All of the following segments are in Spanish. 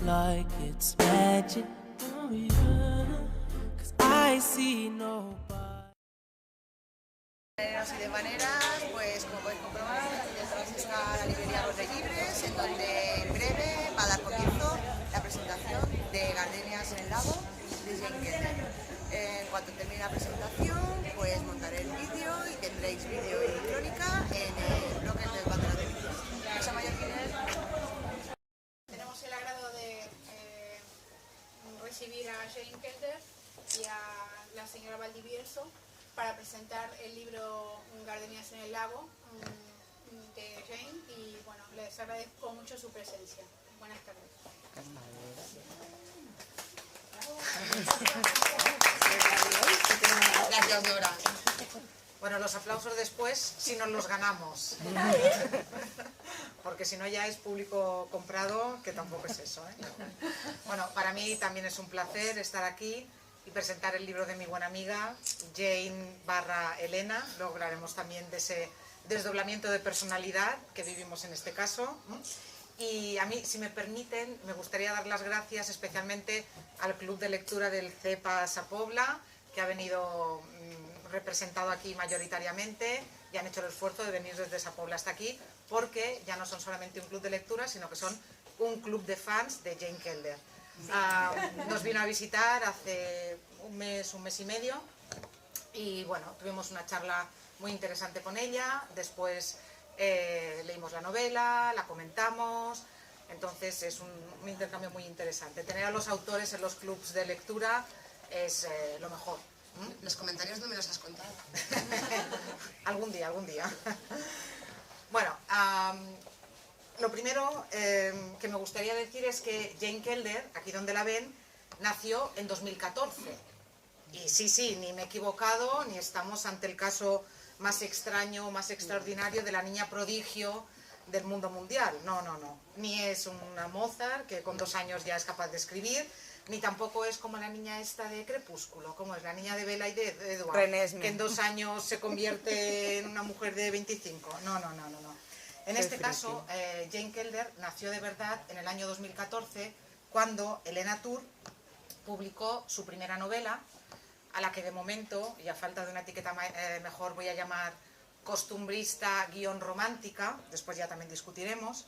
like it's magic. Oh yeah, 'cause I see nobody. Y de maneras, pues como podéis comprobar, aquí detrás está la librería Los Libres, en donde en breve va a dar comienzo la presentación de Gardenias en el Lago de Jane Kelder. En cuanto termine la presentación, pues montaré el vídeo y tendréis vídeo y crónica en el blog del Bandera de Vídeos. Rosa Mallorquines. Tenemos el agrado de recibir a Jane Kelder y a la señora Valdivieso para presentar el libro Gardenias en el Lago de Jane, y bueno, les agradezco mucho su presencia. Buenas tardes. Gracias, Dora. Bueno, los aplausos después, si nos los ganamos. Porque si no ya es público comprado, que tampoco es eso, ¿eh? Bueno, para mí también es un placer estar aquí y presentar el libro de mi buena amiga, Jane/Elena. Luego hablaremos también de ese desdoblamiento de personalidad que vivimos en este caso. Y a mí, si me permiten, me gustaría dar las gracias especialmente al Club de Lectura del CEPA Sa Pobla, que ha venido representado aquí mayoritariamente y han hecho el esfuerzo de venir desde Sa Pobla hasta aquí, porque ya no son solamente un club de lectura, sino que son un club de fans de Jane Kelder. Nos vino a visitar hace un mes y medio y bueno, tuvimos una charla muy interesante con ella. Después leímos la novela, la comentamos, entonces es un intercambio muy interesante. Tener a los autores en los clubs de lectura es lo mejor. Los comentarios no me los has contado. Algún día. Bueno, lo primero que me gustaría decir es que Jane Kelder, aquí donde la ven, nació en 2014. Y sí, ni me he equivocado, ni estamos ante el caso más extraño, más extraordinario de la niña prodigio del mundo mundial. No. Ni es una Mozart, que con 2 años ya es capaz de escribir, ni tampoco es como la niña esta de Crepúsculo, como es la niña de Bella y de Edward, Renesme, que en 2 años se convierte en una mujer de 25. No. En este caso, Jane Kelder nació de verdad en el año 2014, cuando Helena Tur publicó su primera novela, a la que de momento, y a falta de una etiqueta mejor, voy a llamar costumbrista-romántica, después ya también discutiremos,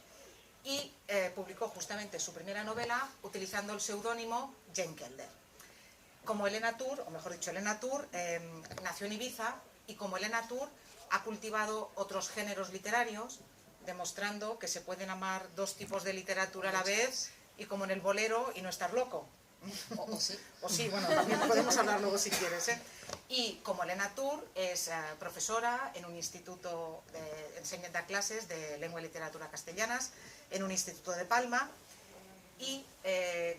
y publicó justamente su primera novela utilizando el seudónimo Jane Kelder. Como Helena Tur, o mejor dicho, Helena Tur nació en Ibiza, y como Helena Tur ha cultivado otros géneros literarios, demostrando que se pueden amar 2 tipos de literatura a la vez, y como en el bolero, y no estar loco. O sí, bueno, también podemos hablar luego si quieres, ¿eh? Y como Helena Tur es profesora en un instituto, da clases de lengua y literatura castellanas en un instituto de Palma, y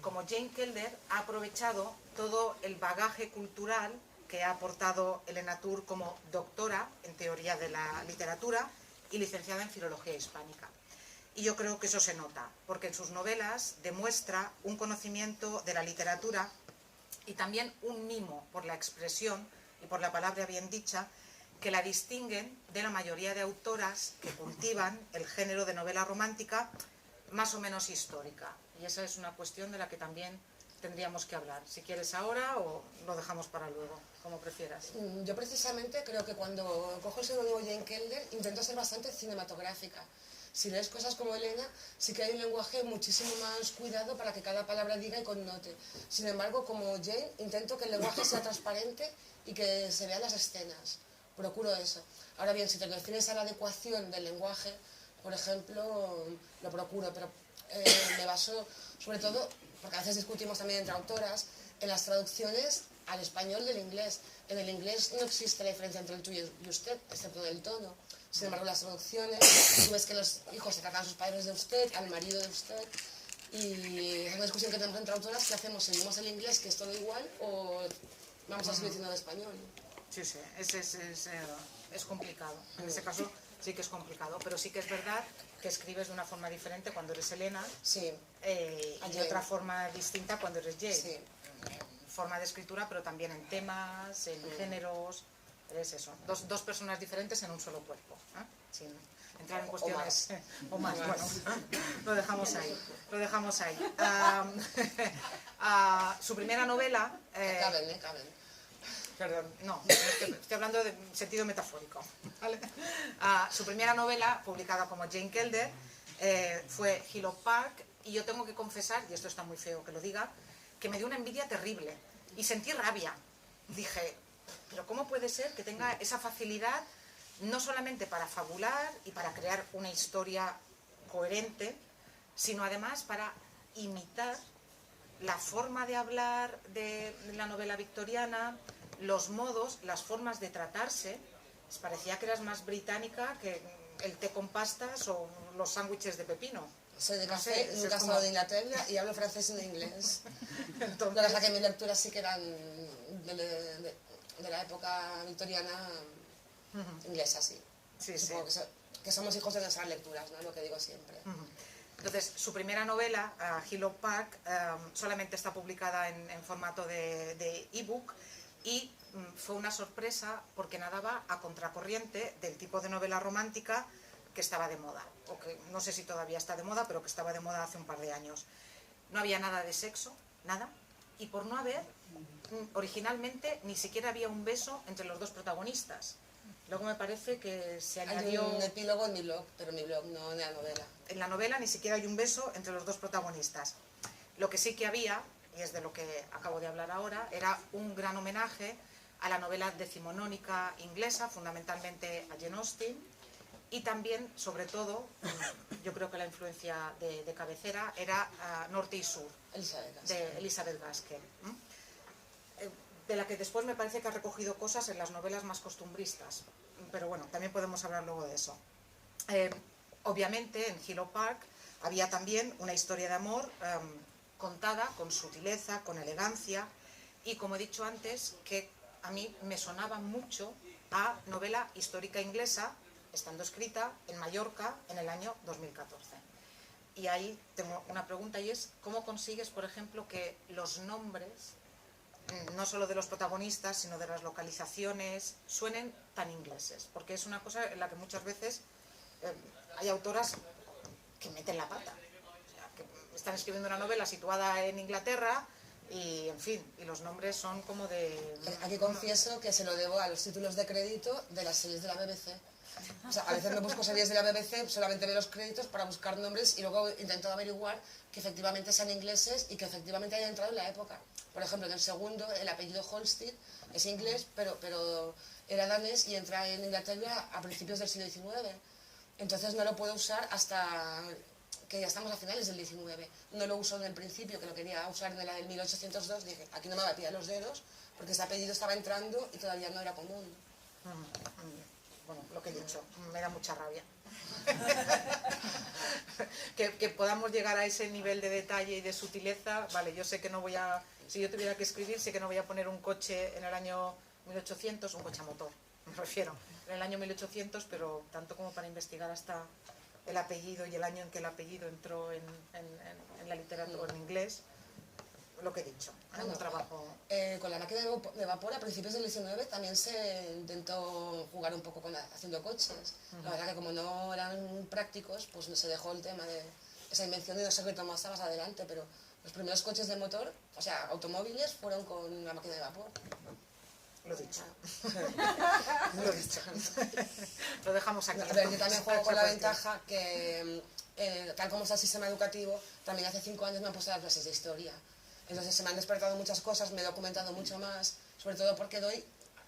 como Jane Kelder ha aprovechado todo el bagaje cultural que ha aportado Helena Tur como doctora en teoría de la literatura y licenciada en filología hispánica. Y yo creo que eso se nota, porque en sus novelas demuestra un conocimiento de la literatura y también un mimo por la expresión y por la palabra bien dicha, que la distinguen de la mayoría de autoras que cultivan el género de novela romántica más o menos histórica. Y esa es una cuestión de la que también tendríamos que hablar. Si quieres ahora o lo dejamos para luego, como prefieras. Yo precisamente creo que cuando cojo el seudónimo Jane Kelder intento ser bastante cinematográfica. Si lees cosas como Elena, sí que hay un lenguaje muchísimo más cuidado para que cada palabra diga y connote. Sin embargo, como Jane, intento que el lenguaje sea transparente y que se vean las escenas. Procuro eso. Ahora bien, si te refieres a la adecuación del lenguaje, por ejemplo, lo procuro, pero me baso sobre todo, porque a veces discutimos también entre autoras, en las traducciones al español del inglés. En el inglés no existe la diferencia entre el tú y usted, excepto en el tono. Sin embargo, las traducciones, tú ves que los hijos se tratan a sus padres de usted, al marido de usted, y es una discusión que tenemos entre autoras: ¿qué hacemos? ¿Seguimos el inglés, que es todo igual, o vamos a seguir diciendo el español? Sí, es complicado. En ese caso sí que es complicado, pero sí que es verdad que escribes de una forma diferente cuando eres Helena, sí, y de otra forma distinta cuando eres Jane. Sí. Forma de escritura, pero también en temas, en géneros. Es eso, dos personas diferentes en un solo cuerpo, ¿eh? entrar en O cuestiones o más. O Bueno, más. lo dejamos ahí. Su primera novela... Caben. Perdón, no, estoy hablando de sentido metafórico. ¿Vale? Su primera novela, publicada como Jane Kelder, fue Hillock Park, y yo tengo que confesar, y esto está muy feo que lo diga, que me dio una envidia terrible y sentí rabia. Dije, pero ¿cómo puede ser que tenga esa facilidad no solamente para fabular y para crear una historia coherente, sino además para imitar la forma de hablar de la novela victoriana, los modos, las formas de tratarse? Les parecía que eras más británica que el té con pastas o los sándwiches de pepino. Soy de No café, sé, nunca he es como- estado de Inglaterra y hablo francés y no inglés. Entonces, La verdad que mis lecturas sí que eran de la época victoriana inglesa, sí. sí, sí. Supongo que somos hijos de nuestras lecturas, ¿no? Lo que digo siempre. Entonces, su primera novela, Hillock Park, solamente está publicada en formato de ebook, y fue una sorpresa porque nadaba a contracorriente del tipo de novela romántica que estaba de moda, o que no sé si todavía está de moda, pero que estaba de moda hace un par de años. No había nada de sexo, nada, y por no haber, originalmente ni siquiera había un beso entre los dos protagonistas. Luego me parece que se Hay añadió... un epílogo en mi blog, pero en mi blog, no en la novela. En la novela ni siquiera hay un beso entre los dos protagonistas. Lo que sí que había, y es de lo que acabo de hablar ahora, era un gran homenaje a la novela decimonónica inglesa, fundamentalmente a Jane Austen, y también, sobre todo, yo creo que la influencia de cabecera era Norte y Sur, Elizabeth Gaskell. de Elizabeth Gaskell, de la que después me parece que ha recogido cosas en las novelas más costumbristas, pero bueno, también podemos hablar luego de eso. Obviamente en Hillock Park había también una historia de amor contada con sutileza, con elegancia, y como he dicho antes, que a mí me sonaba mucho a novela histórica inglesa, estando escrita en Mallorca en el año 2014. Y ahí tengo una pregunta, y es, ¿cómo consigues, por ejemplo, que los nombres, no solo de los protagonistas, sino de las localizaciones, suenen tan ingleses? Porque es una cosa en la que muchas veces hay autoras que meten la pata. O sea, que están escribiendo una novela situada en Inglaterra y, en fin, y los nombres son como de... Aquí confieso que se lo debo a los títulos de crédito de las series de la BBC. O sea, a veces me busco series de la BBC, solamente veo los créditos para buscar nombres y luego intento averiguar que efectivamente sean ingleses y que efectivamente hayan entrado en la época. Por ejemplo, en el segundo, el apellido Holstein es inglés, pero era danés y entra en Inglaterra a principios del siglo XIX. Entonces no lo puedo usar hasta que ya estamos a finales del XIX. No lo uso en el principio, que lo quería usar en la del 1802. Dije, aquí no me va a pillar los dedos, porque ese apellido estaba entrando y todavía no era común. Bueno, lo que he dicho, me da mucha rabia. que podamos llegar a ese nivel de detalle y de sutileza. Vale, yo sé que no voy a... Si yo tuviera que escribir, sé que no voy a poner un coche en el año 1800, un coche a motor, me refiero, en el año 1800, pero tanto como para investigar hasta el apellido y el año en que el apellido entró en la literatura en inglés, lo que he dicho, un trabajo... Con la máquina de vapor a principios del 19 también se intentó jugar un poco haciendo coches. La verdad que como no eran prácticos, pues no se dejó el tema de esa invención y no sé qué tomó hasta más adelante, pero los primeros coches de motor, o sea, automóviles, fueron con la máquina de vapor. Lo dicho. Lo dicho. Lo dejamos aquí. A ver, yo también juego con la ventaja que, tal como está el sistema educativo, también hace 5 años me han puesto a dar clases de historia. Entonces se me han despertado muchas cosas, me he documentado mucho más, sobre todo porque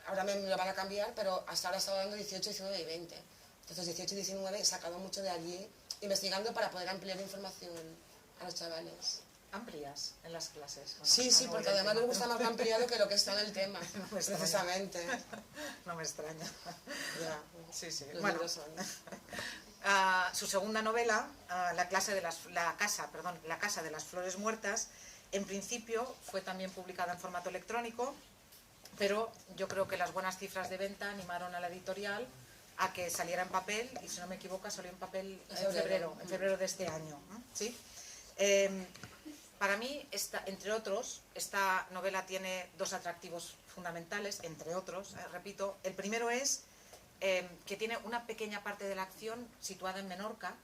ahora me lo van a cambiar, pero hasta ahora he estado dando 18, 19 y 20. Entonces 18 y 19 he sacado mucho de allí, investigando para poder ampliar información a los chavales. Amplias en las clases. Bueno, Sí, sí, no porque voy al además tema. me gusta más ampliado que lo que está en el tema, No me extraña. precisamente. No me extraña. Ya, Sí, sí. los Bueno, libros son... su segunda novela, La casa de las flores muertas, en principio fue también publicada en formato electrónico, pero yo creo que las buenas cifras de venta animaron a la editorial a que saliera en papel, y si no me equivoco salió en papel en febrero de este año, ¿no? ¿Sí? Para mí, entre otros, esta novela tiene 2 atractivos fundamentales, entre otros, repito. El primero es que tiene una pequeña parte de la acción situada en Menorca.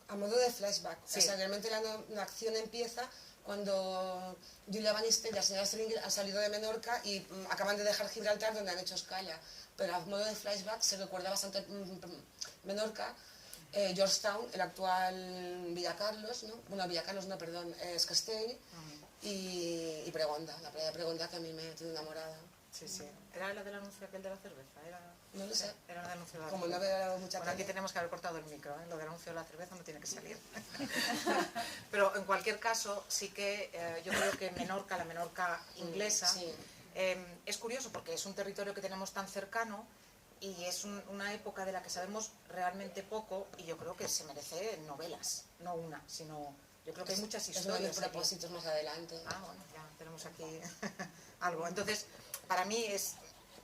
A modo de flashback. Sí. O sea, realmente la acción empieza cuando Julia Bannister y la señora Stringer han salido de Menorca y acaban de dejar Gibraltar, donde han hecho escala. Pero a modo de flashback se recuerda bastante Menorca, Georgetown, el actual Villa Carlos, ¿no? Bueno, Villa Carlos no, perdón, es Castell, y Pregonda, la playa de Pregonda, que a mí me tiene enamorada. Sí, sí. ¿Era la del anuncio aquel de la cerveza? No lo sé. Era el anuncio de la Como no cerveza. veo mucha Bueno, aquí tele. tenemos que haber cortado el micro, ¿eh? Lo del anuncio de la cerveza no tiene que salir. Pero en cualquier caso, sí que yo creo que Menorca, la Menorca inglesa, Sí. es curioso porque es un territorio que tenemos tan cercano y es una época de la que sabemos realmente poco, y yo creo que se merece novelas, no una, sino yo creo que hay muchas Es uno de mis historias aquí. propósitos más adelante. Ah, bueno, ya tenemos aquí algo. Entonces, para mí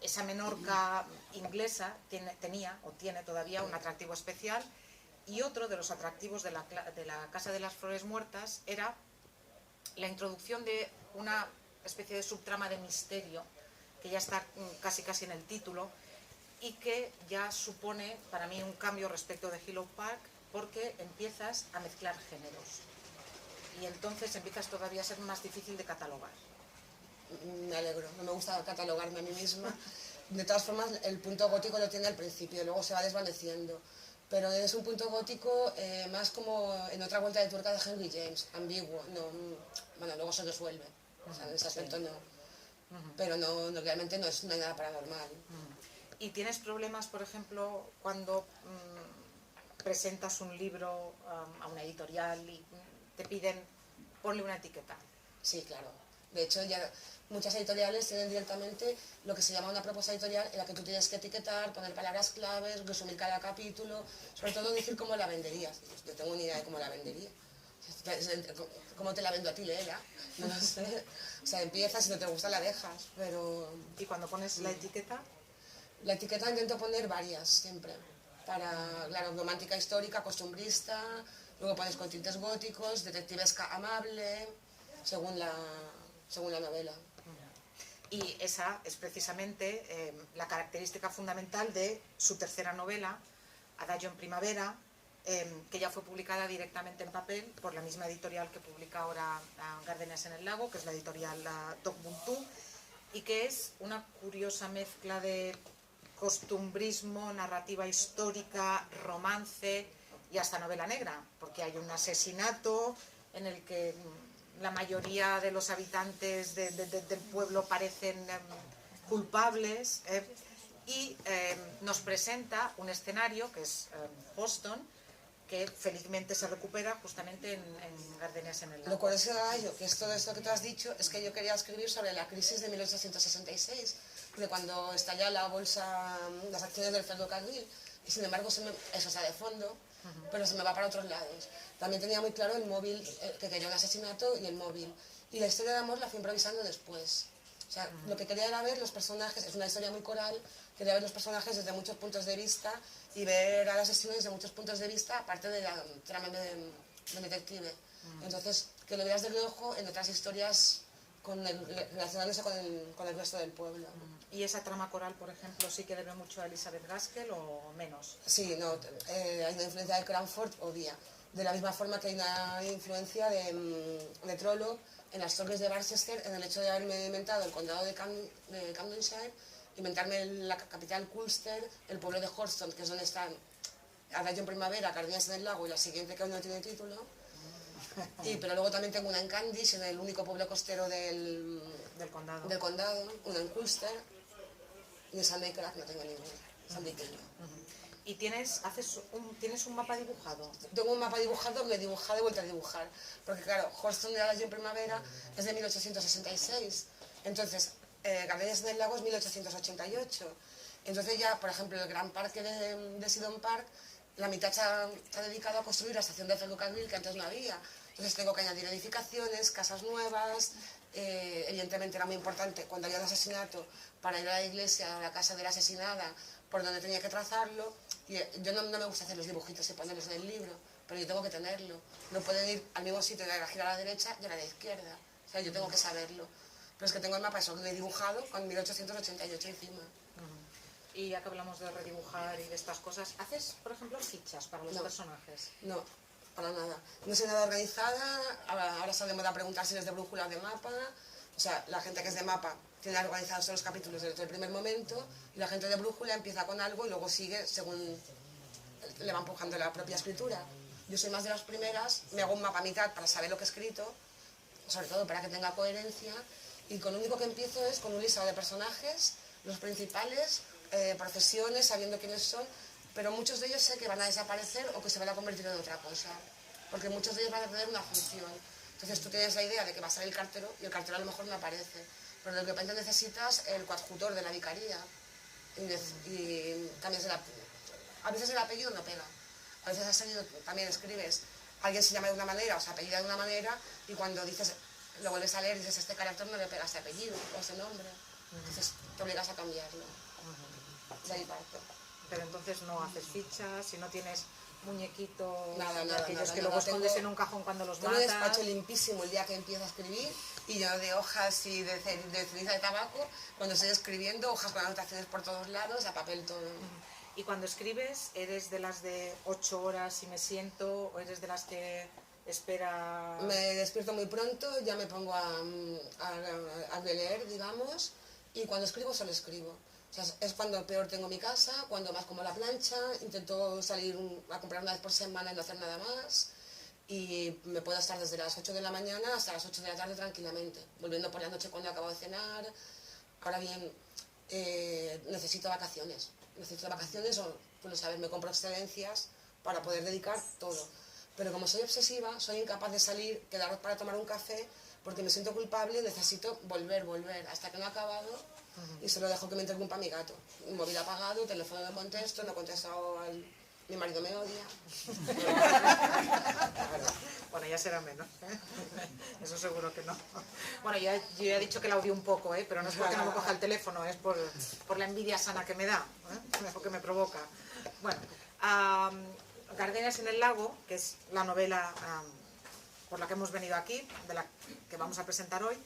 esa Menorca inglesa tenía o tiene todavía un atractivo especial, y otro de los atractivos de la Casa de las Flores Muertas era la introducción de una especie de subtrama de misterio que ya está casi en el título, y que ya supone para mí un cambio respecto de Hillock Park, porque empiezas a mezclar géneros y entonces empiezas todavía a ser más difícil de catalogar. Me alegro, no me gusta catalogarme a mí misma. De todas formas, el punto gótico lo tiene al principio, luego se va desvaneciendo. Pero es un punto gótico más como en otra vuelta de tuerca de Henry James, ambiguo. No, bueno, luego se resuelve, o sea, en ese aspecto no. Pero no, realmente no hay nada paranormal. ¿Y tienes problemas, por ejemplo, cuando presentas un libro a una editorial y te piden ponle una etiqueta? Sí, claro. De hecho, ya muchas editoriales tienen directamente lo que se llama una propuesta editorial, en la que tú tienes que etiquetar, poner palabras claves, resumir cada capítulo, sobre todo decir cómo la venderías. Yo tengo una idea de cómo la vendería. ¿Cómo te la vendo a ti, Leela? No lo sé. O sea, empiezas, si no te gusta la dejas, pero... ¿Y cuando pones la etiqueta? La etiqueta intento poner varias, siempre. Para, claro, romántica histórica, costumbrista, luego pones con tintes góticos, detectivesca amable, según la novela. Y esa es precisamente la característica fundamental de su tercera novela, Adagio en Primavera, que ya fue publicada directamente en papel por la misma editorial que publica ahora Gardenias en el Lago, que es la editorial Tokbuntu, y que es una curiosa mezcla de costumbrismo, narrativa histórica, romance y hasta novela negra, porque hay un asesinato en el que la mayoría de los habitantes del pueblo parecen culpables, y nos presenta un escenario que es Boston, que felizmente se recupera justamente en Gardenias en el Lago. Lo curioso de ello, que es todo esto que tú has dicho, es que yo quería escribir sobre la crisis de 1866, de cuando estalla la bolsa, las acciones del ferrocarril, y sin embargo eso está de fondo, pero se me va para otros lados. También tenía muy claro el móvil, que quería un asesinato y el móvil. Y la historia de amor la fui improvisando después. O sea, lo que quería era ver los personajes, es una historia muy coral, quería ver los personajes desde muchos puntos de vista y ver al asesino desde muchos puntos de vista, aparte de la trama de detective. Entonces, que lo veas de reojo en otras historias relacionándose con el resto del pueblo. ¿Y esa trama coral, por ejemplo, sí que debe mucho a Elizabeth Gaskell o menos? Sí, no, hay una influencia de Cranford, obvia. De la misma forma que hay una influencia de Trollope en las torres de Barchester, en el hecho de haberme inventado el condado de Camdenshire, inventarme la capital Culster, el pueblo de Horston, que es donde están Adagio en Primavera, Gardenias en el Lago, y la siguiente que aún no tiene título. Pero luego también tengo una en Candice, en el único pueblo costero del condado, una en Culster, y en Sandy Crack no tengo ninguna. Sandy Crack. ¿Y tienes un mapa dibujado? Tengo un mapa dibujado, lo he dibujado y vuelto a dibujar. Porque claro, Horston de Adagio en Primavera es de 1866. Entonces, Gardenias en el Lago es 1888. Entonces ya, por ejemplo, el gran parque de Sidon Park, la mitad está dedicado a construir la estación de ferrocarril que antes no había. Entonces tengo que añadir edificaciones, casas nuevas. Evidentemente era muy importante cuando había un asesinato para ir a la iglesia, a la casa de la asesinada, por donde tenía que trazarlo. Y yo no me gusta hacer los dibujitos y ponerlos en el libro, pero yo tengo que tenerlo. No pueden ir al mismo sitio de girar a la derecha y a la izquierda. O sea, yo tengo que saberlo. Pero es que tengo el mapa, eso lo he dibujado con 1888 encima. Y ya que hablamos de redibujar y de estas cosas, ¿haces, por ejemplo, fichas para los No. personajes? No, para nada. No soy nada organizada, ahora sale de moda preguntar si eres de brújula o de mapa. O sea, la gente que es de mapa tiene organizados todos los capítulos desde el primer momento y la gente de brújula empieza con algo y luego sigue según le va empujando la propia escritura. Yo soy más de las primeras, me hago un mapa a mitad para saber lo que he escrito, sobre todo para que tenga coherencia, y con lo único que empiezo es con un listado de personajes, los principales, profesiones, sabiendo quiénes son, pero muchos de ellos sé que van a desaparecer o que se van a convertir en otra cosa, porque muchos de ellos van a tener una función. Entonces tú tienes la idea de que va a salir el cartero y el cartero a lo mejor no aparece, pero de repente necesitas el coadjutor de la vicaría y cambias a veces el apellido no pega, a veces has salido, también escribes, alguien se llama de una manera o se apellida de una manera y cuando dices, lo vuelves a leer y dices, este carácter no le pega a ese apellido o a ese nombre, entonces te obligas a cambiarlo. De ahí parto. Pero entonces no haces fichas, y no tienes muñequitos Nada, de nada, aquellos nada, que luego nada. escondes Tengo- en un cajón cuando los Tengo un matas. despacho limpísimo el día que empiezo a escribir y lleno de hojas y de ceniza de tabaco. Cuando estoy escribiendo, hojas con anotaciones por todos lados, a papel todo. Y cuando escribes, ¿eres de las de 8 horas y me siento, o eres de las que espera? Me despierto muy pronto, ya me pongo a leer, digamos, y cuando escribo solo escribo. O sea, es cuando peor tengo mi casa, cuando más como la plancha, intento salir a comprar una vez por semana y no hacer nada más. Y me puedo estar desde las 8 de la mañana hasta las 8 de la tarde tranquilamente, volviendo por la noche cuando acabo de cenar. Ahora bien, necesito vacaciones. Necesito vacaciones o, pues, sabes, me compro excelencias para poder dedicar todo. Pero como soy obsesiva, soy incapaz de salir, quedar para tomar un café, porque me siento culpable, necesito volver, hasta que no he acabado y se lo dejo que me interrumpa mi gato. Un móvil apagado, teléfono no contesto, no contesto mi marido me odia. Bueno, ya será menos, ¿eh? Eso seguro que no. Bueno, yo ya he dicho que la odio un poco, ¿eh? Pero no es porque no me coja el teléfono, es por la envidia sana que me da, ¿eh? O que me provoca. Bueno, Gardenias en el lago, que es la novela por la que hemos venido aquí, de la que vamos a presentar hoy,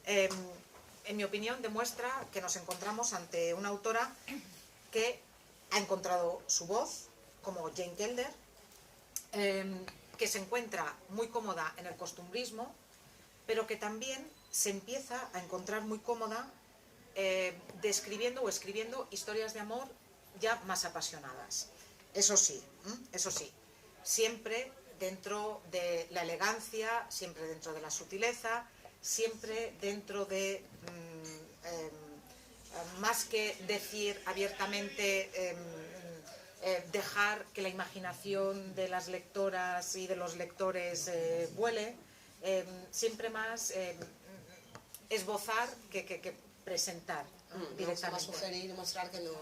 en mi opinión demuestra que nos encontramos ante una autora que ha encontrado su voz, como Jane Kelder, que se encuentra muy cómoda en el costumbrismo, pero que también se empieza a encontrar muy cómoda describiendo o escribiendo historias de amor ya más apasionadas. Eso sí, siempre dentro de la elegancia, siempre dentro de la sutileza, siempre dentro de, más que decir abiertamente, dejar que la imaginación de las lectoras y de los lectores vuele, siempre más esbozar que presentar directamente. Más sugerir y mostrar que no.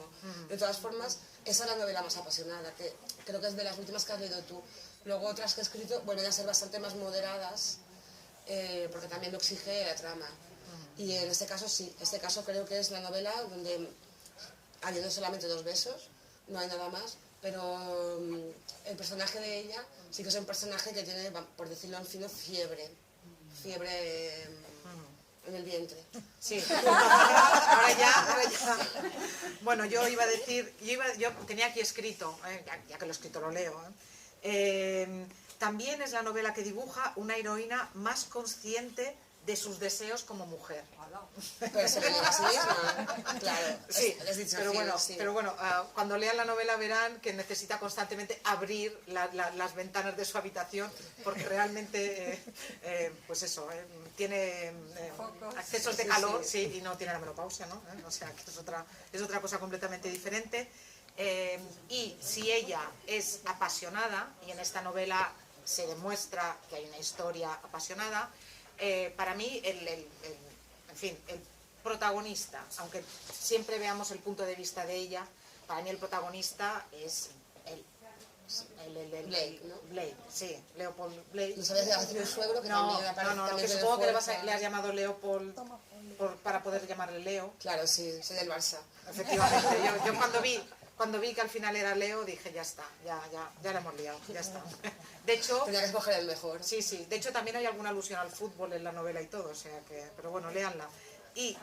De todas formas, esa es la novela más apasionada, que creo que es de las últimas que has leído tú. Luego otras que he escrito vuelven a ser bastante más moderadas, porque también lo exige la trama. Y en este caso sí, este caso creo que es la novela donde, habiendo solamente 2 besos, no hay nada más, pero el personaje de ella sí que es un personaje que tiene, por decirlo en fino, fiebre en el vientre. Sí, ahora ya. Bueno, yo iba a decir, yo tenía aquí escrito, ya que lo he escrito lo leo, también es la novela que dibuja una heroína más consciente de sus deseos como mujer. Pero se lo digo a sí misma, claro. Sí, es dicho pero así, bueno, sí. Cuando lean la novela verán que necesita constantemente abrir las ventanas de su habitación, porque realmente, pues eso, tiene accesos de calor, sí, y no tiene la menopausia, ¿no? O sea, que es otra cosa completamente diferente. Y si ella es apasionada, y en esta novela se demuestra que hay una historia apasionada, para mí el protagonista, aunque siempre veamos el punto de vista de ella, para mí el protagonista es Blake, ¿no? Blake, sí, Leopold Blake. No sabías que iba a decir un suegro que No, también aparece. no, también que tiene supongo que fuerza. le has llamado Leopold para poder llamarle Leo. Claro, sí, soy del Barça. Efectivamente, yo cuando vi que al final era Leo, dije, ya está, ya la hemos liado, ya está. De hecho, Tenía que escoger el mejor. sí, de hecho también hay alguna alusión al fútbol en la novela y todo, o sea que, pero bueno, léanla. Y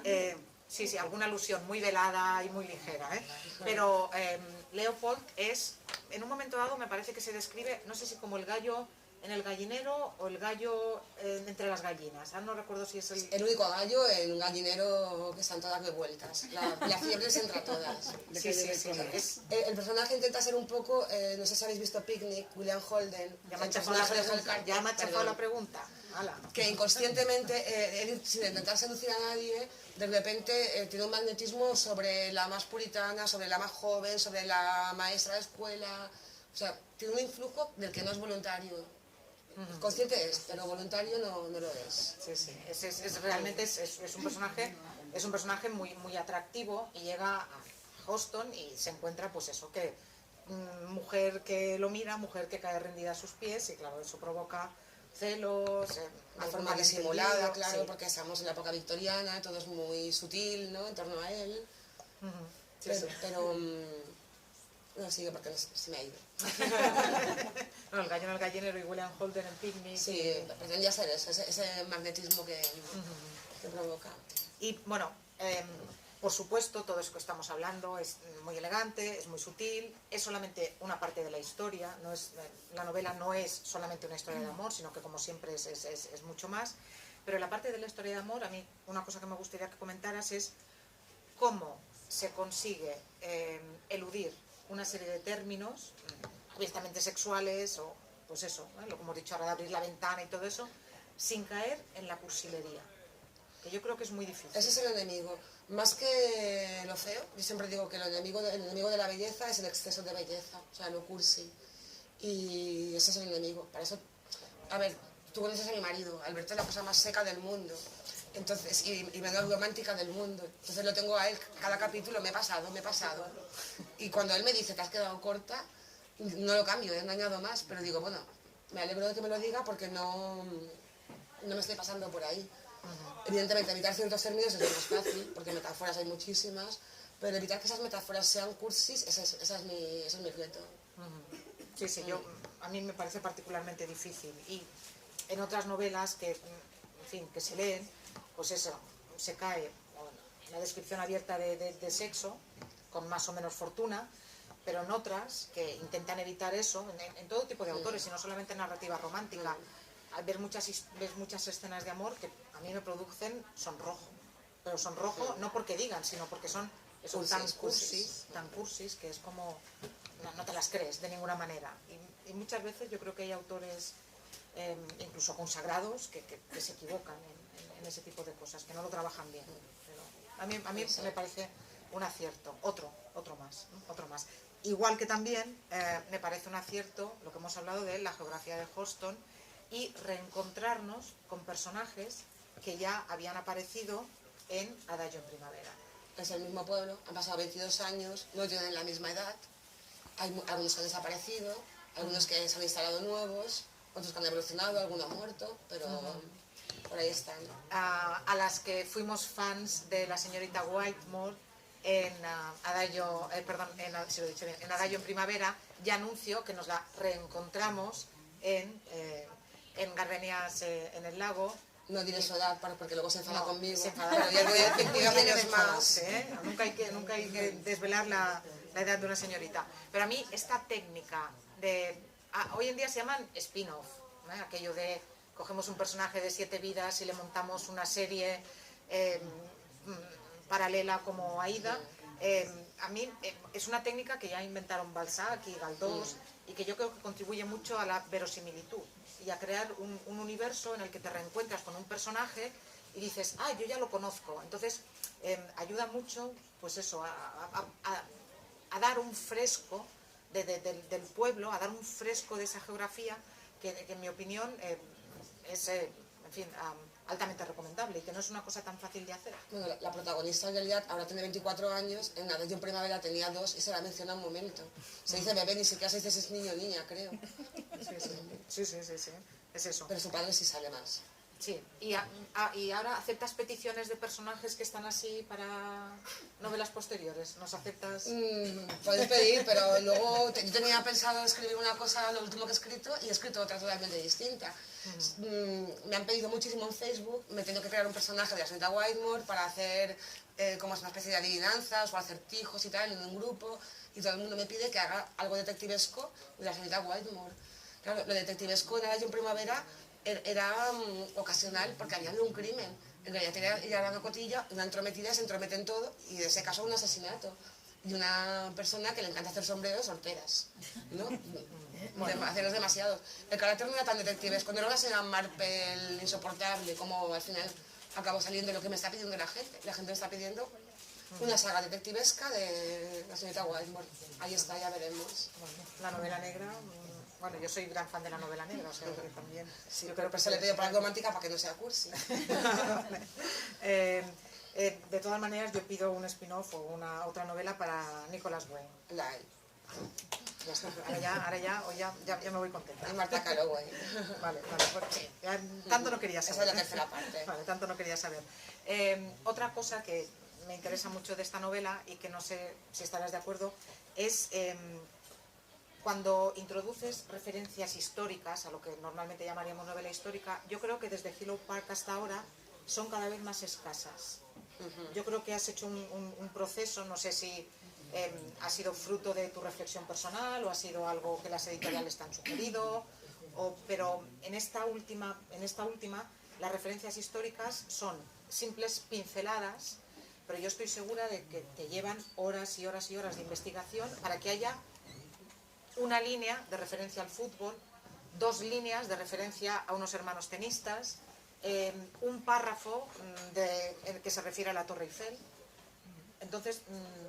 Sí, sí, alguna alusión muy velada y muy ligera, ¿eh? Pero Leopold es, en un momento dado me parece que se describe, no sé si como el gallo en el gallinero o el gallo entre las gallinas. No recuerdo si es El único gallo en un gallinero que están todas revueltas. La fiebre se entra a todas. Sí, sí, sí. El personaje intenta ser un poco, no sé si habéis visto Picnic, William Holden. Ya me ha chafado la pregunta. Ala. Que inconscientemente, él, sin intentar seducir a nadie, de repente tiene un magnetismo sobre la más puritana, sobre la más joven, sobre la maestra de escuela. O sea, tiene un influjo del que no es voluntario. Consciente es, pero voluntario no lo es. Sí, sí. Realmente es un personaje muy, muy atractivo y llega a Houston y se encuentra, pues eso, que mujer que lo mira, mujer que cae rendida a sus pies y claro, eso provoca celos, de forma disimulada, claro, sí. Porque estamos en la época victoriana, todo es muy sutil, ¿no?, en torno a él. Sí, pero no, sigue porque se me ha ido. No, el gallo en el gallinero y William Holden en Picnic. Sí, pretendía ser eso, ese magnetismo que provoca. Y bueno, por supuesto, todo eso que estamos hablando es muy elegante, es muy sutil, es solamente una parte de la historia, la novela no es solamente una historia de amor, sino que como siempre es mucho más. Pero en la parte de la historia de amor, a mí una cosa que me gustaría que comentaras es cómo se consigue eludir una serie de términos abiertamente sexuales o pues eso, lo que hemos dicho ahora de abrir la ventana y todo eso, sin caer en la cursilería, que yo creo que es muy difícil. Ese es el enemigo. Más que lo feo, yo siempre digo que el enemigo de la belleza es el exceso de belleza, o sea, lo cursi. Y ese es el enemigo. Para eso, a ver, tú conoces a mi marido, Alberto es la cosa más seca del mundo. Entonces, y menos romántica del mundo. Entonces lo tengo a él, cada capítulo me he pasado. Y cuando él me dice, te has quedado corta, no lo cambio, no añado más, pero digo, bueno, me alegro de que me lo diga porque no me estoy pasando por ahí. Evidentemente, evitar ciertos términos es lo más fácil, porque metáforas hay muchísimas, pero evitar que esas metáforas sean cursis, ese es mi reto. Sí, sí, a mí me parece particularmente difícil. Y en otras novelas que se leen, pues eso, se cae en la descripción abierta de sexo, con más o menos fortuna, pero en otras que intentan evitar eso, en todo tipo de autores, y no solamente en narrativa romántica, ves muchas escenas de amor que a mí me producen sonrojo, pero sonrojo no porque digan, sino porque son tan cursis, que es como, no te las crees de ninguna manera. Y muchas veces yo creo que hay autores incluso consagrados que se equivocan en ese tipo de cosas, que no lo trabajan bien. Pero a mí me parece un acierto, otro más. Igual que también me parece un acierto lo que hemos hablado de la geografía de Houston y reencontrarnos con personajes que ya habían aparecido en Adagio en Primavera. Es el mismo pueblo, han pasado 22 años, no tienen la misma edad, hay algunos que han desaparecido, algunos que se han instalado nuevos, otros que han evolucionado, alguno ha muerto, pero por ahí están. A las que fuimos fans de la señorita Whitmore en Adagio en Primavera, ya anuncio que nos la reencontramos en Gardenias en el lago. No diré su edad porque luego se enfada conmigo. Se enfada, pero ya voy a decir 10 años más. Nunca hay que desvelar la edad de una señorita. Pero a mí esta técnica hoy en día se llaman spin-off, ¿no? Aquello de cogemos un personaje de 7 vidas y le montamos una serie paralela como Aida. A mí es una técnica que ya inventaron Balzac y Galdós y que yo creo que contribuye mucho a la verosimilitud y a crear un universo en el que te reencuentras con un personaje y dices, yo ya lo conozco. Entonces ayuda mucho, pues eso, a dar un fresco del pueblo, a dar un fresco de esa geografía que en mi opinión es, altamente recomendable y que no es una cosa tan fácil de hacer. Bueno, la protagonista en realidad ahora tiene 24 años, en Adagio en Primavera tenía 2 y se la menciona un momento. Se dice bebé, ni siquiera se dice si es niño o niña, creo. Sí, es eso. Pero su padre sí sale más. Sí, y ahora ¿aceptas peticiones de personajes que están así para novelas posteriores? ¿Nos aceptas? Puedes pedir, pero luego yo tenía pensado escribir una cosa, lo último que he escrito, y he escrito otra totalmente distinta. Me han pedido muchísimo en Facebook, me he tenido que crear un personaje de la señorita Whitmore para hacer como una especie de adivinanzas o acertijos y tal en un grupo, y todo el mundo me pide que haga algo detectivesco de la señorita Whitmore. Claro, lo detectivesco en Yo en Primavera era ocasional porque había un crimen. En realidad era una cotilla, una entrometida, se entromete en todo, y en ese caso un asesinato. Y una persona que le encanta hacer sombreros solteras, ¿no? Hacerlos demasiados. El carácter no era tan detectivesco, no era una señora Marple insoportable, como al final acabó saliendo lo que me está pidiendo la gente. La gente me está pidiendo una saga detectivesca de la señorita Whitmore. Ahí está, ya veremos. Bueno, la novela negra, bueno, yo soy gran fan de la novela negra, o sea que también... Sí, yo creo que se le pidió para algo romántica para que no sea cursi. De todas maneras, yo pido un spin-off o una otra novela para Nicholas Wayne. Ya está, ahora ya me voy contenta. Y Marta Calloway. Vale, porque tanto no quería saber. Esa es la tercera parte. Vale, tanto no quería saber. Otra cosa que me interesa mucho de esta novela, y que no sé si estarás de acuerdo, es cuando introduces referencias históricas a lo que normalmente llamaríamos novela histórica. Yo creo que desde Hello Park hasta ahora son cada vez más escasas. Yo creo que has hecho un proceso, no sé si ha sido fruto de tu reflexión personal o ha sido algo que las editoriales te han sugerido, pero en esta última las referencias históricas son simples pinceladas, pero yo estoy segura de que te llevan horas y horas y horas de investigación para que haya una línea de referencia al fútbol, 2 líneas de referencia a unos hermanos tenistas, un párrafo en el que se refiere a la Torre Eiffel. Entonces,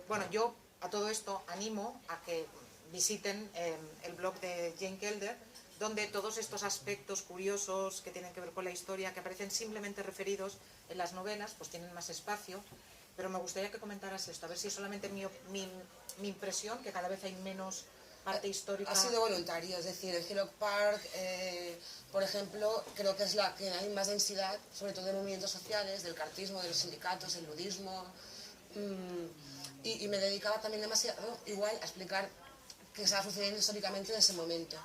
bueno, yo a todo esto animo a que visiten el blog de Jane Kelder, donde todos estos aspectos curiosos que tienen que ver con la historia, que aparecen simplemente referidos en las novelas, pues tienen más espacio. Pero me gustaría que comentaras esto, a ver si es solamente mi impresión, que cada vez hay menos parte histórica. Ha sido voluntario, es decir, en Hello Park, por ejemplo, creo que es la que hay más densidad, sobre todo de movimientos sociales, del cartismo, de los sindicatos, el nudismo, y me dedicaba también demasiado igual a explicar qué estaba sucediendo históricamente en ese momento.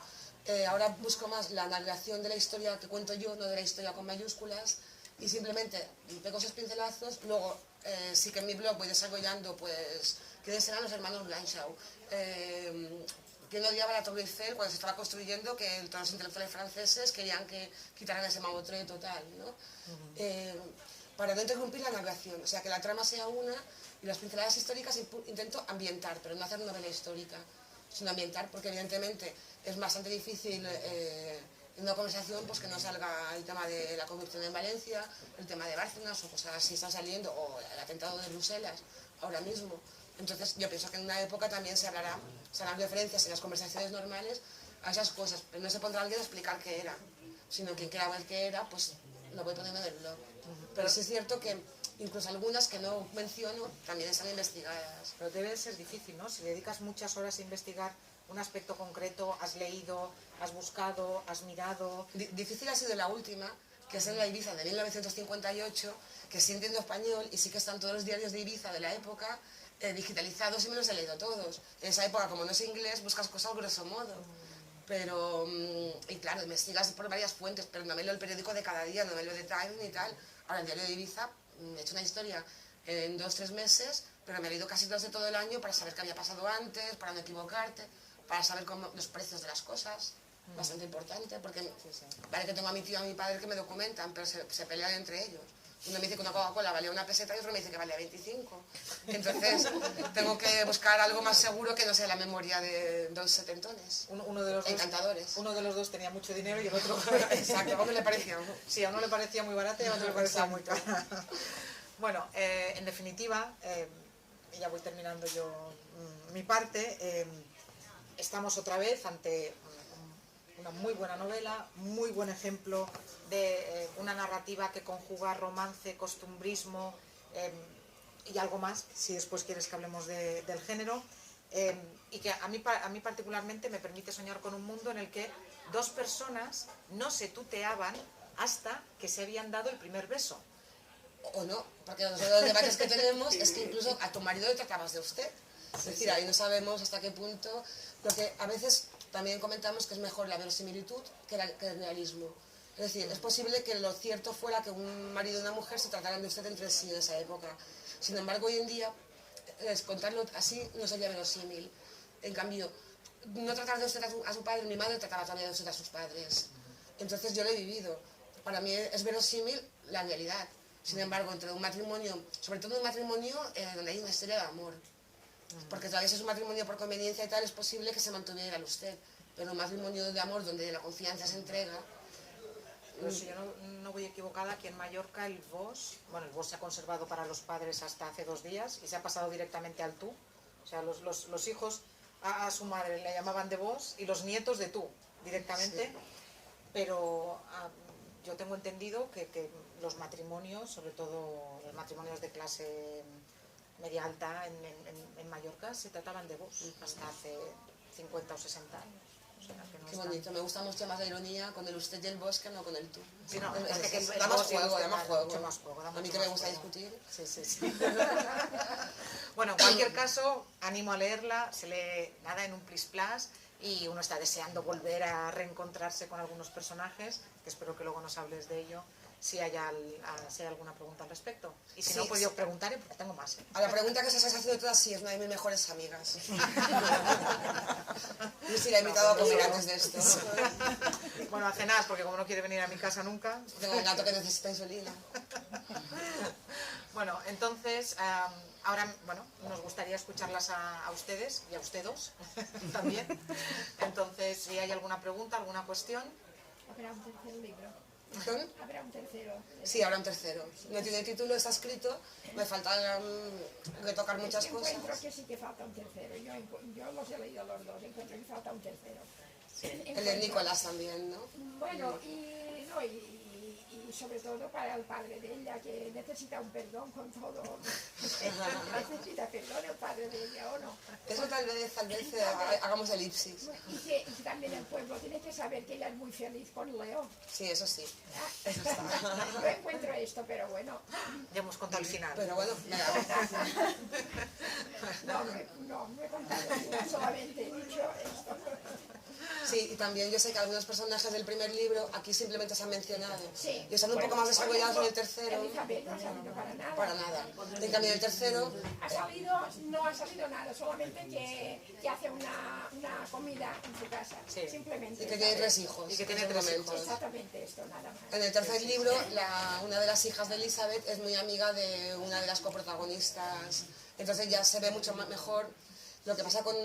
Ahora busco más la narración de la historia que cuento yo, no de la historia con mayúsculas, y simplemente pego esos pincelazos. Luego sí que en mi blog voy desarrollando, pues, quiénes eran los hermanos Blanchard, quién odiaba la Torre Eiffel cuando se estaba construyendo, que todos los intelectuales franceses querían que quitaran ese mamotreto total, ¿no? Para no interrumpir la narración, o sea, que la trama sea una, y las pinceladas históricas intento ambientar, pero no hacer novela histórica, sino ambientar, porque evidentemente es bastante difícil en una conversación pues que no salga el tema de la corrupción en Valencia, el tema de Bárcenas o cosas así están saliendo, o el atentado de Bruselas ahora mismo. Entonces yo pienso que en una época también se harán referencias en las conversaciones normales a esas cosas, pero no se pondrá alguien a explicar qué era, sino quien quiera ver qué era, pues lo voy poniendo en el blog. Pero sí es cierto que incluso algunas que no menciono también están investigadas. Pero debe de ser difícil, ¿no? Si dedicas muchas horas a investigar un aspecto concreto, has leído, has buscado, has mirado... Difícil ha sido la última, que es en la Ibiza de 1958, que sí entiendo español y sí que están todos los diarios de Ibiza de la época digitalizados y me los he leído todos. En esa época, como no sé inglés, buscas cosas grosso modo. Pero, y claro, investigas por varias fuentes, pero no me leo el periódico de cada día, no me leo The Times ni tal. Ahora, el diario de Ibiza, he hecho una historia en 2 o 3 meses, pero me he leído casi los de todo el año para saber qué había pasado antes, para no equivocarte, para saber los precios de las cosas. Bastante importante, porque vale que tengo a mi tío y a mi padre que me documentan, pero se pelean entre ellos. Uno me dice que una Coca-Cola valía 1 peseta y otro me dice que valía 25. Entonces tengo que buscar algo más seguro que no sea la memoria de 2 setentones. Uno de los encantadores. Uno de los dos tenía mucho dinero y el otro... Exacto, a uno le parecía. Sí, a uno le parecía muy barata y a otro le parecía muy cara. Bueno, en definitiva, y ya voy terminando yo mi parte, estamos otra vez ante una muy buena novela, muy buen ejemplo de una narrativa que conjuga romance, costumbrismo y algo más, si después quieres que hablemos del género, y que a mí particularmente me permite soñar con un mundo en el que 2 personas no se tuteaban hasta que se habían dado el primer beso. O no, porque nosotros los debates que tenemos es que incluso a tu marido le tratabas de usted. Es decir, ahí no sabemos hasta qué punto, lo que a veces también comentamos que es mejor la verosimilitud que el realismo. Es decir, es posible que lo cierto fuera que un marido y una mujer se trataran de usted entre sí en esa época. Sin embargo, hoy en día, contarlo así no sería verosímil. En cambio, no tratar de usted a su padre, mi madre trataba también de usted a sus padres. Entonces yo lo he vivido. Para mí es verosímil la realidad. Sin embargo, entre un matrimonio, sobre todo un matrimonio donde hay una historia de amor, porque todavía si es un matrimonio por conveniencia y tal, es posible que se mantuviera el usted, pero un matrimonio de amor donde la confianza se entrega. Pero si yo no voy equivocada, aquí en Mallorca el vos se ha conservado para los padres hasta hace 2 días y se ha pasado directamente al tú. O sea, los hijos a su madre le llamaban de vos y los nietos de tú, directamente. Sí. Pero yo tengo entendido que los matrimonios, sobre todo los matrimonios de clase media alta en Mallorca, se trataban de vos hasta hace 50 o 60 años. O sea, que no. Qué bonito, me gusta mucho más la ironía con el usted y el vos que no con el tú. Sí, no, da más juego, da más juego. A mí que me gusta discutir. Sí. Bueno, en cualquier caso, animo a leerla, se lee nada en un plis-plas y uno está deseando volver a reencontrarse con algunos personajes, que espero que luego nos hables de ello, si hay alguna pregunta al respecto. Y si no, pues yo preguntaré porque tengo más. A la pregunta que se has hecho de todas, sí, es una de mis mejores amigas. Yo sí la he invitado a comer antes de esto. Bueno, a cenar, porque como no quiere venir a mi casa nunca. Tengo un gato que necesita insulina. Bueno, entonces, ahora, nos gustaría escucharlas a ustedes y a ustedes también. Entonces, si hay alguna pregunta, alguna cuestión. Habrá un tercer libro. ¿Perdón? Habrá un tercero. Sí, habrá un tercero. No tiene título, está escrito. Me falta retocar muchas cosas. Encuentro que sí que falta un tercero. Yo los he leído los dos, encuentro que falta un tercero. Sí. El de Nicolás también, ¿no? Bueno, y sobre todo para el padre de ella, que necesita un perdón con todo. Necesita perdón el padre de ella, ¿o no? Eso tal vez hagamos elipsis. Y que también el pueblo tiene que saber que ella es muy feliz con Leo. Sí, eso sí. Eso está. Yo encuentro esto, pero bueno. Ya hemos contado el final. Pero bueno, no he contado nada, solamente he dicho esto. Sí, y también yo sé que algunos personajes del primer libro aquí simplemente se han mencionado. Sí. Y están un poco más desarrollados en el tercero. Elizabeth no ha salido para nada. Para nada. En cambio, en el tercero... No ha salido nada, solamente que hace una comida en su casa. Sí. Simplemente. Y que tiene 3 hijos. Y que tiene 3 hijos. Exactamente esto, nada más. En el tercer libro, una de las hijas de Elizabeth es muy amiga de una de las coprotagonistas. Entonces ya se ve mucho mejor lo que pasa con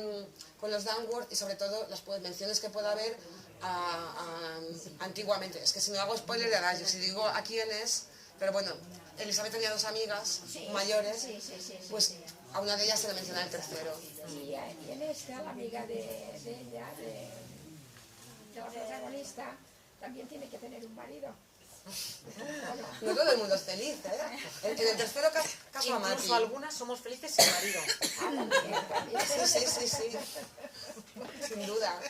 los Dunworth y sobre todo las menciones que pueda haber antiguamente. Es que si no hago spoiler de Arayo, si digo a quién es, pero bueno, Elizabeth tenía 2 amigas mayores, pues a una de ellas se le menciona en el tercero. Y en esta, la amiga de ella, de la protagonista, también tiene que tener un marido. No todo el mundo es feliz, ¿eh? En el tercero caso a Mati. Incluso algunas somos felices sin marido. Sí. Sin duda.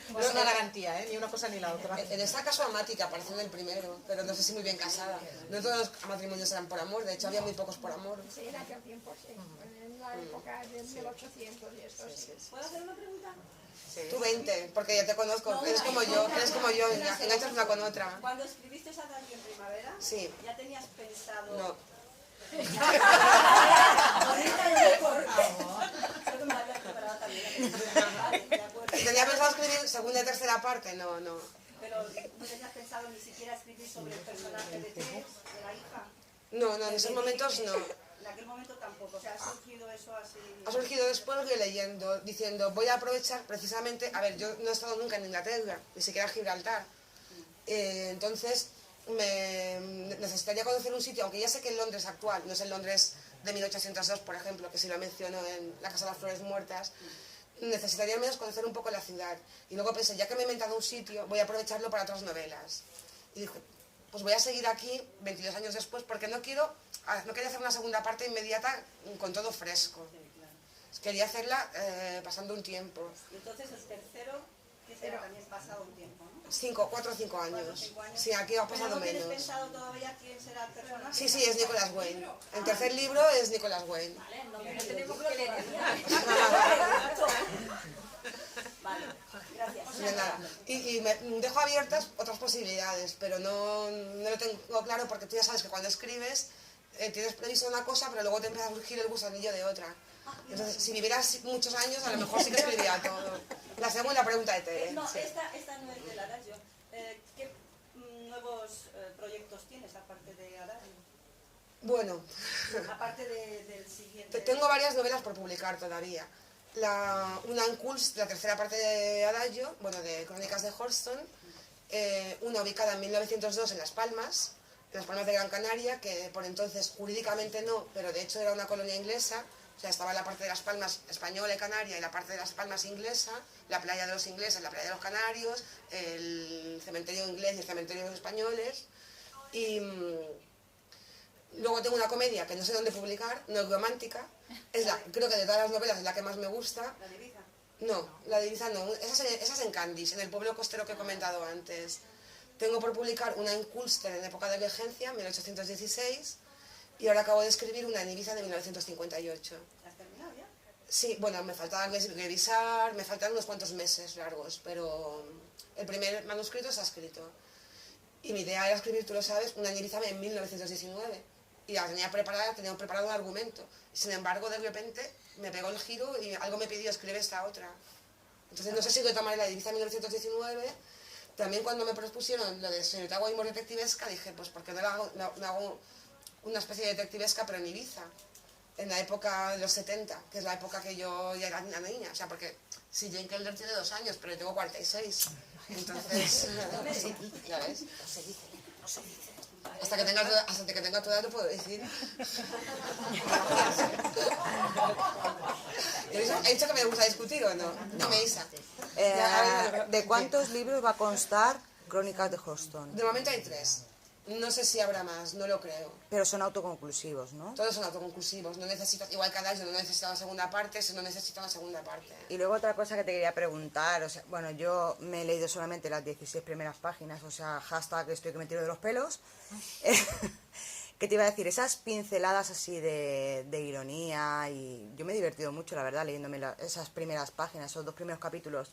No es una garantía, ni una cosa ni la otra. En esta caso a Mati, que apareció en el primero, pero no sé si muy bien casada. No todos los matrimonios eran por amor, de hecho había muy pocos por amor. Sí, en aquel tiempo sí, en la época de 1800 y esto sí. ¿Puedo hacer una pregunta? Sí. Tú 20, porque ya te conozco, eres como yo, enganchas una con otra. Cuando escribiste esa canción en primavera, Sí. ¿ya tenías pensado? No. Por favor. Creo que me la habías preparado también. Vale, de acuerdo. ¿Tenía pensado escribir segunda y tercera parte? No. Pero no tenías pensado ni siquiera escribir sobre el personaje de Tess, de la hija. No, en esos momentos no. En aquel momento tampoco, o sea, ha surgido eso así. Ha surgido después que leyendo, diciendo, voy a aprovechar precisamente, a ver, yo no he estado nunca en Inglaterra, ni siquiera en Gibraltar, entonces necesitaría conocer un sitio, aunque ya sé que el Londres actual, no es el Londres de 1802, por ejemplo, que sí lo menciono en La Casa de las Flores Muertas, necesitaría al menos conocer un poco la ciudad. Y luego pensé, ya que me he inventado un sitio, voy a aprovecharlo para otras novelas. Y dije, pues voy a seguir aquí 22 años después, porque no quería hacer una segunda parte inmediata con todo fresco. Quería hacerla pasando un tiempo. Y entonces el tercero, Que será también pasado un tiempo, ¿no? 4 o 5 años. 4 o 5 años. Sí, aquí ha ¿Pero pasado no tienes menos. pensado todavía quién será el personaje? Sí, sí, es Nicholas Wayne. El tercer libro es Nicholas Wayne. Vale, no tenemos que leer. Vale, gracias. De nada. Y me dejo abiertas otras posibilidades, pero no lo tengo claro porque tú ya sabes que cuando escribes tienes previsto una cosa, pero luego te empieza a surgir el gusanillo de otra. Entonces, si vivieras muchos años, a lo mejor sí que escribiría todo. La segunda pregunta de Tere. No, Sí. esta no es del Adagio. ¿Qué nuevos proyectos tienes aparte de Adagio? Bueno, Aparte del siguiente. tengo varias novelas por publicar todavía. Una Unculst, la tercera parte de Adagio, bueno, de Crónicas de Horston, una ubicada en 1902 en Las Palmas de Gran Canaria, que por entonces jurídicamente no, pero de hecho era una colonia inglesa. O sea, estaba la parte de Las Palmas española y canaria y la parte de Las Palmas inglesa, la playa de los ingleses, la playa de los canarios, el cementerio inglés y el cementerio de los españoles. Y luego tengo una comedia que no sé dónde publicar, no es romántica. Creo que de todas las novelas es la que más me gusta. ¿La de Ibiza? No, la de Ibiza no, esa es en Candice, en el pueblo costero que he comentado antes. Tengo por publicar una en Culster en época de vigencia, 1816, y ahora acabo de escribir una en Ibiza de 1958. ¿La has terminado ya? Sí, bueno, me faltaba revisar, me faltan unos cuantos meses largos, pero el primer manuscrito está escrito. Y mi idea era escribir, tú lo sabes, una en Ibiza en 1919. Y la tenía preparado un argumento. Sin embargo, de repente me pegó el giro y algo me pidió escribir esta otra. Entonces no sé si retomar la de Ibiza 1919. También cuando me propusieron lo de Señorita Waymore detectivesca, dije, pues ¿por qué no hago una especie de detectivesca pero en Ibiza? En la época de los 70, que es la época que yo ya era una niña. O sea, porque si Jane Kelder tiene 2 años, pero yo tengo 46. Entonces, ya ves. Hasta que tenga tu edad lo puedo decir. ¿He dicho que me gusta discutir o no? Dime, Isa. ¿De cuántos libros va a constar Crónicas de Horston? De momento hay 3. No sé si habrá más, no lo creo. Pero son autoconclusivos, ¿no? Todos son autoconclusivos, no necesitas, igual cada año no necesita una segunda parte, si no necesita una segunda parte. Y luego otra cosa que te quería preguntar, o sea, bueno, yo me he leído solamente las 16 primeras páginas, o sea, hashtag estoy que me tiro de los pelos. ¿Qué te iba a decir? Esas pinceladas así de ironía, y yo me he divertido mucho, la verdad, leyéndome esas primeras páginas, esos 2 primeros capítulos.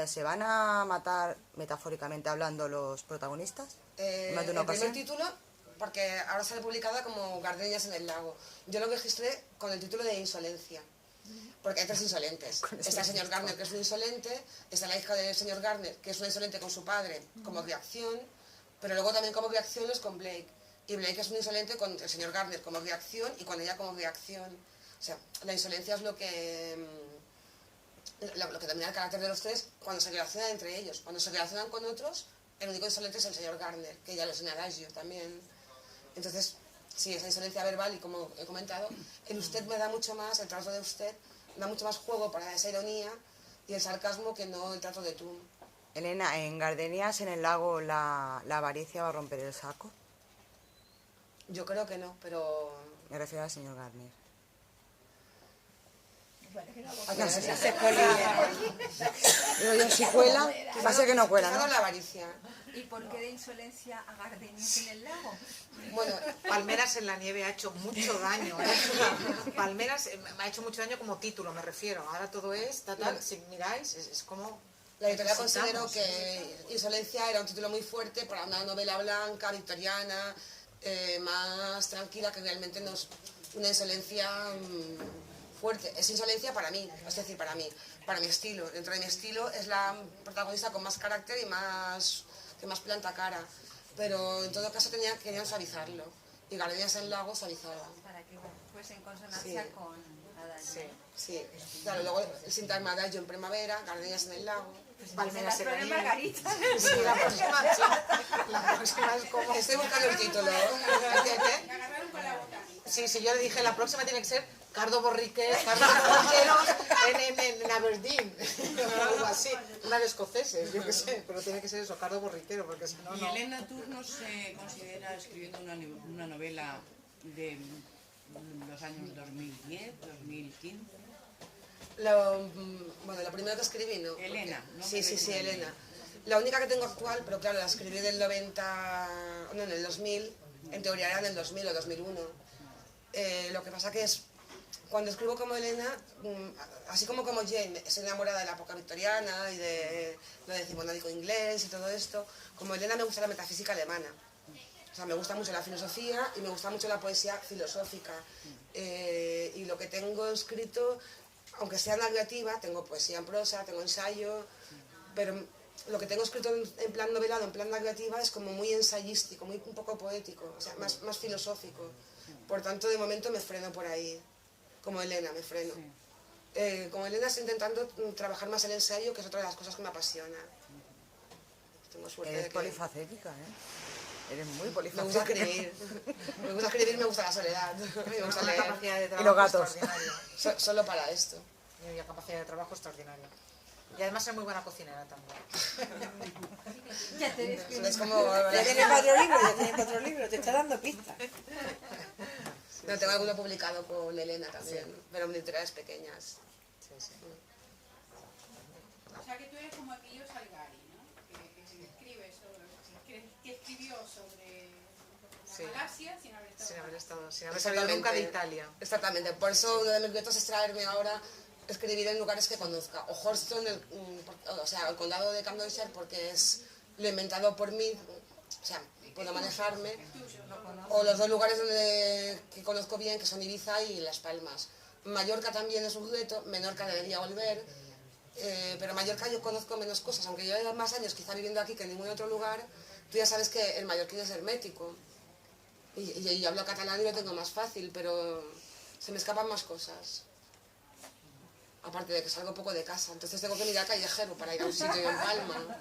¿Se van a matar, metafóricamente hablando, los protagonistas? ¿Más de una El primer ocasión? título, porque ahora sale publicada como Gardenias en el lago. Yo lo registré con el título de Insolencia, porque hay 3 insolentes. Está el señor Garner, que es un insolente, está la hija del señor Garner, que es una insolente con su padre, como reacción, pero luego también como reacción es con Blake. Y Blake es un insolente con el señor Garner como reacción y con ella como reacción. O sea, la insolencia es lo que domina el carácter de los 3 cuando se relacionan entre ellos. Cuando se relacionan con otros, el único insolente es el señor Garner, que ya lo es en Adagio también. Entonces, sí, esa insolencia verbal, y como he comentado, el usted me da mucho más, el trato de usted da mucho más juego para esa ironía y el sarcasmo que no el trato de tú. Elena, en Gardenias en el lago la avaricia va a romper el saco. Yo creo que no, pero... Me refiero al señor Garner. Bueno, que no lo No sé si sé. se Digo yo, si cuela, va a ser que no cuela, Quizá ¿no? la avaricia. ¿Y por qué de insolencia a Gardenias en el lago? Bueno, Palmeras en la nieve ha hecho mucho daño. Palmeras me ha hecho mucho daño como título, me refiero. Ahora todo es, si miráis, es como... la editorial necesitamos. consideró que Insolencia era un título muy fuerte para una novela blanca, victoriana, más tranquila, que realmente no es una insolencia fuerte. Es insolencia para mí, es decir, para mi estilo. Dentro de mi estilo es la protagonista con más carácter y que más planta cara. Pero en todo caso querían suavizarlo. Y Gardenias en el lago suavizaba. Para que fuese en consonancia Sí. con Adagio. Sí. Sí, claro, luego el sintagma Adagio en primavera, Gardenias en el lago. Palmeras en la nieve. Margarita. Sí, la próxima es como... Estoy buscando el título. ¿Qué? Sí, yo le dije, la próxima tiene que ser Cardo Borriquero en Aberdeen, o algo así, una de escoceses, yo qué sé, pero tiene que ser eso, Cardo Borriquero, porque si no, ¿Y no. Elena Tour no se considera escribiendo una novela de los años 2010, 2015? Bueno, lo primero que escribí, ¿no? Elena, ¿no? Sí, Elena. La única que tengo actual, pero claro, la escribí del 90, no, en el 2000, en teoría era en el 2000 o 2001. Lo que pasa que es, cuando escribo como Elena, así como Jane, estoy enamorada de la época victoriana y de lo decimonónico inglés y todo esto, como Elena me gusta la metafísica alemana. O sea, me gusta mucho la filosofía y me gusta mucho la poesía filosófica. Y lo que tengo escrito, aunque sea narrativa, tengo poesía en prosa, tengo ensayo, pero lo que tengo escrito en plan novelado, en plan narrativa, es como muy ensayístico, muy un poco poético, o sea, más filosófico. Por tanto, de momento me freno por ahí. Como Elena, me freno. Como Elena estoy intentando trabajar más el ensayo, que es otra de las cosas que me apasiona. Tengo suerte Eres de que... polifacética, ¿eh? Eres muy Me polifacética. gusta escribir. Me gusta escribir, me gusta la soledad. Me gusta Una leer. capacidad de Y trabajo los gatos. extraordinaria. Solo para esto. Y una capacidad de trabajo extraordinaria. Y además es muy buena cocinera también. Ya te describí. Es como... Ya tienes 4 libros, ya tienes 4 libros, te está dando pistas. No, tengo alguno publicado con Elena también, pero en editoriales pequeñas. Sí, sí. O sea que tú eres como Emilio Salgari, ¿no? Que escribe sobre, que escribió sobre la Sí. Malasia sin haber estado. Sin haber salido nunca de Italia. Exactamente, por eso uno de mis retos es traerme ahora escribir en lugares que conozca. O Horston, o sea, el condado de Cambridgeshire, porque es lo inventado por mí, o sea, puedo manejarme. O los dos lugares que conozco bien, que son Ibiza y Las Palmas. Mallorca también es un reto, Menorca debería volver, pero Mallorca yo conozco menos cosas, aunque yo llevo más años quizá viviendo aquí que en ningún otro lugar. Tú ya sabes que el mallorquín es hermético. Y yo hablo catalán y lo tengo más fácil, pero se me escapan más cosas. Aparte de que salgo poco de casa, entonces tengo que mirar callejero para ir a un sitio en Palma.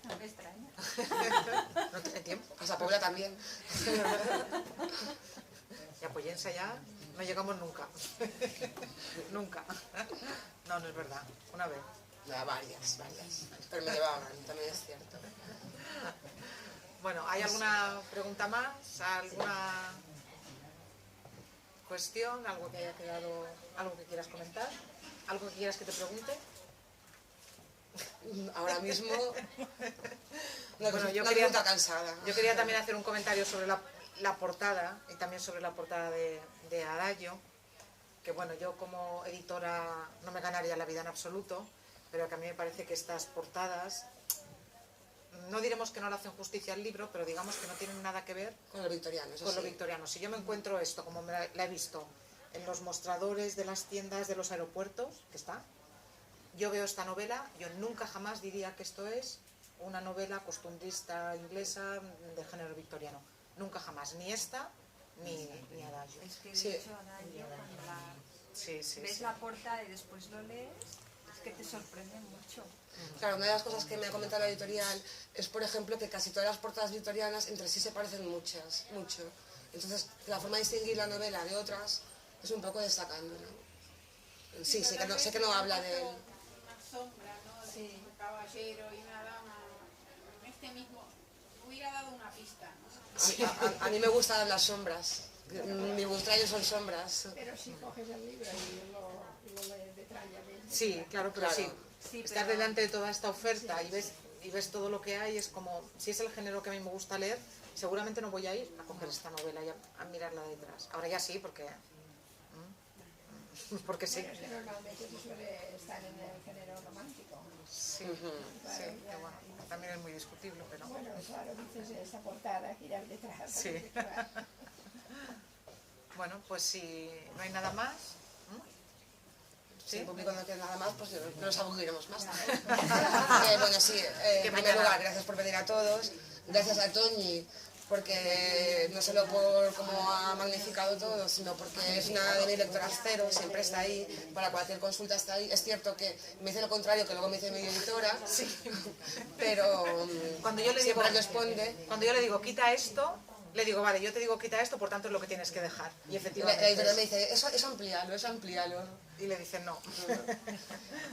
No me extraña. No tiene tiempo. A Sa Pobla también. Y a Pollensa ya no llegamos nunca. Nunca. No, no es verdad. Una vez. No, varias. Pero me llevaban, también es cierto. Bueno, ¿hay alguna pregunta más? ¿Alguna cuestión? ¿Algo que haya quedado? ¿Algo que quieras comentar? ¿Algo que quieras que te pregunte? Ahora mismo... No, Bueno, yo quería estar cansada. Yo quería también hacer un comentario sobre la portada y también sobre la portada de Adagio, que bueno, yo como editora no me ganaría la vida en absoluto, pero que a mí me parece que estas portadas, no diremos que no le hacen justicia al libro, pero digamos que no tienen nada que ver Con lo victoriano, eso con lo sí. victoriano. Si yo me encuentro esto, como la he visto en los mostradores de las tiendas de los aeropuertos, que está, yo veo esta novela, yo nunca jamás diría que esto es una novela costumbrista inglesa de género victoriano. Nunca jamás, ni esta ni Adagio. Es que Sí. de hecho, Adagio, cuando Sí, sí, ves sí. la portada y después lo lees, es que te sorprende mucho. Claro, una de las cosas que me ha comentado la editorial es, por ejemplo, que casi todas las portadas victorianas entre sí se parecen mucho. Entonces, la forma de distinguir la novela de otras es un poco destacando, ¿no? Sí, sé que no habla de él. Una sombra, ¿no? De un caballero y una dama. En este mismo hubiera dado una pista, ¿no? A mí me gustan las sombras. Mi gustrayo son sombras. Pero si coges el libro y lo lees detalladamente. Sí, claro, pero Claro. sí. Sí, Estar pero- delante de toda esta oferta y ves todo lo que hay, es como, si es el género que a mí me gusta leer, seguramente no voy a ir a coger esta novela y a mirarla detrás. Ahora ya sí, porque sí. Bueno, es que normalmente se suele estar en el género romántico. Sí, sí, que bueno, también es muy discutible, pero Bueno, claro, dices esa portada, girar detrás. Sí. Claro. bueno, pues si no hay nada más, Si ¿sí? el público no tiene nada más, pues no nos aburriremos más. Bueno, sí, Que en primer mañana- lugar, gracias por venir a todos. Gracias a Toñi, porque no solo por cómo ha magnificado todo, sino porque es una de mis lectoras cero, siempre está ahí, para cualquier consulta está ahí. Es cierto que me dice lo contrario, que luego me dice mi editora, pero Cuando yo le digo, siempre responde. cuando yo le digo quita esto, le digo, vale, yo te digo quita esto, por tanto es lo que tienes que dejar. Y La efectivamente. editora me dice, eso amplíalo. Y le dicen no.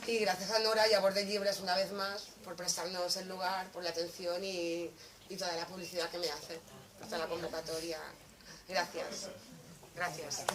Y gracias a Nora y a Bordes Libres una vez más por prestarnos el lugar, por la atención y toda la publicidad que me hace, por toda la convocatoria. Gracias. Gracias.